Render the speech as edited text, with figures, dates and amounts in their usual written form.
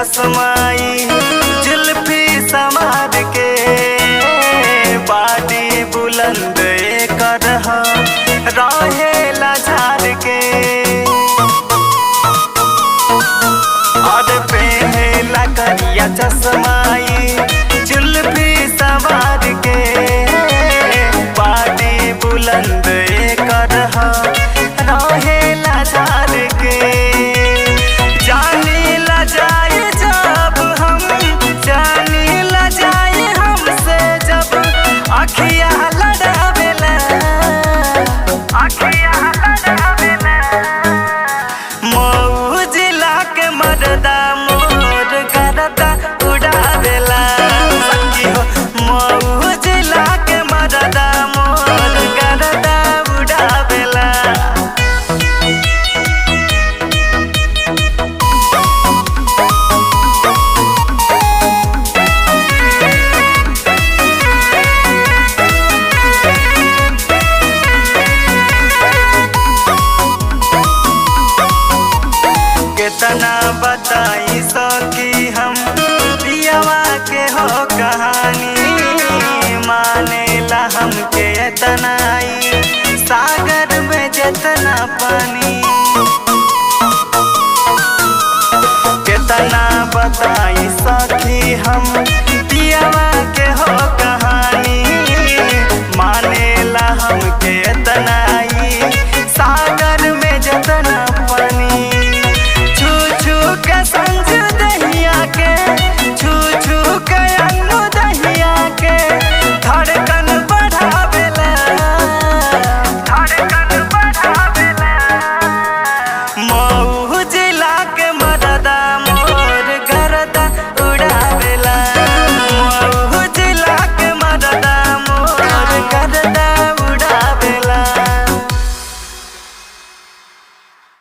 चश्माई जुल्फी संवार के बाडी बुलंद कर रहेला झाड़ के और पहला करिया चश्माई जुल्फी संवार के बाडी बुलंद कर रहेला झाड़ के जानी ला जाए जब हम जानी ला जाए हमसे जब अखिया लड़ावेला अखिया लड़ावेला मऊ जिला के मर्दा मोर गरदा उड़ावेला सखी हो मऊ जिला के मर्दा मोर गरदा उड़ावेला। कितना बताई सकी हम पियवा के हो कहानी माने ला हमके इतना सागर में जितना पानी कितना बताई